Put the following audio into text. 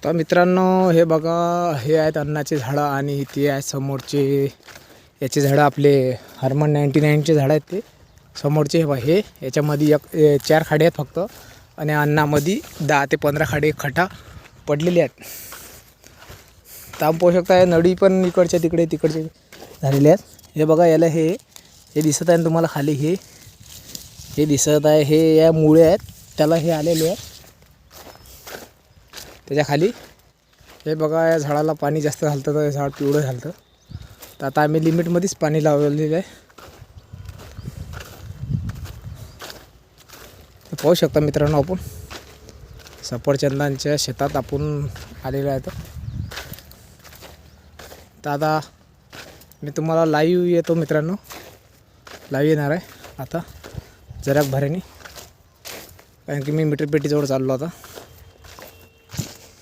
तर मित्रांनो, हे बघा, हे आहेत अन्नाचे झाडं आणि ते आहे समोरचे याचे झाडं, आपले हरमन 99चे झाडं आहेत ते समोरचे. हे बघा, हे याच्यामध्ये 4 खाडे आहेत फक्त आणि अन्नामध्ये 10 ते 15 खाडे खटा पडलेले आहेत. ताम पाहू शकता, नळी पण इकडच्या तिकडचे झालेले आहेत. हे बघा, याला हे दिसत आहे ना तुम्हाला खाली, हे दिसत आहे, हे या मुळे आहेत त्याला हे आलेले आहेत त्याच्या खाली. हे बघा, या झाडाला पाणी जास्त झालं तर हे झाड पिवळं झालं. तर आता आम्ही लिमिटमध्येच पाणी लावलेलं आहे. पाहू शकता मित्रांनो, आपण सफरचंदांच्या शेतात आपण आलेलो आहे. तर आता मी तुम्हाला लाईव्ह येतो मित्रांनो, लाईव्ह येणार आहे आता जरा भऱ्याने, कारण की मी मीटर पेटीजवळ चाललो आता.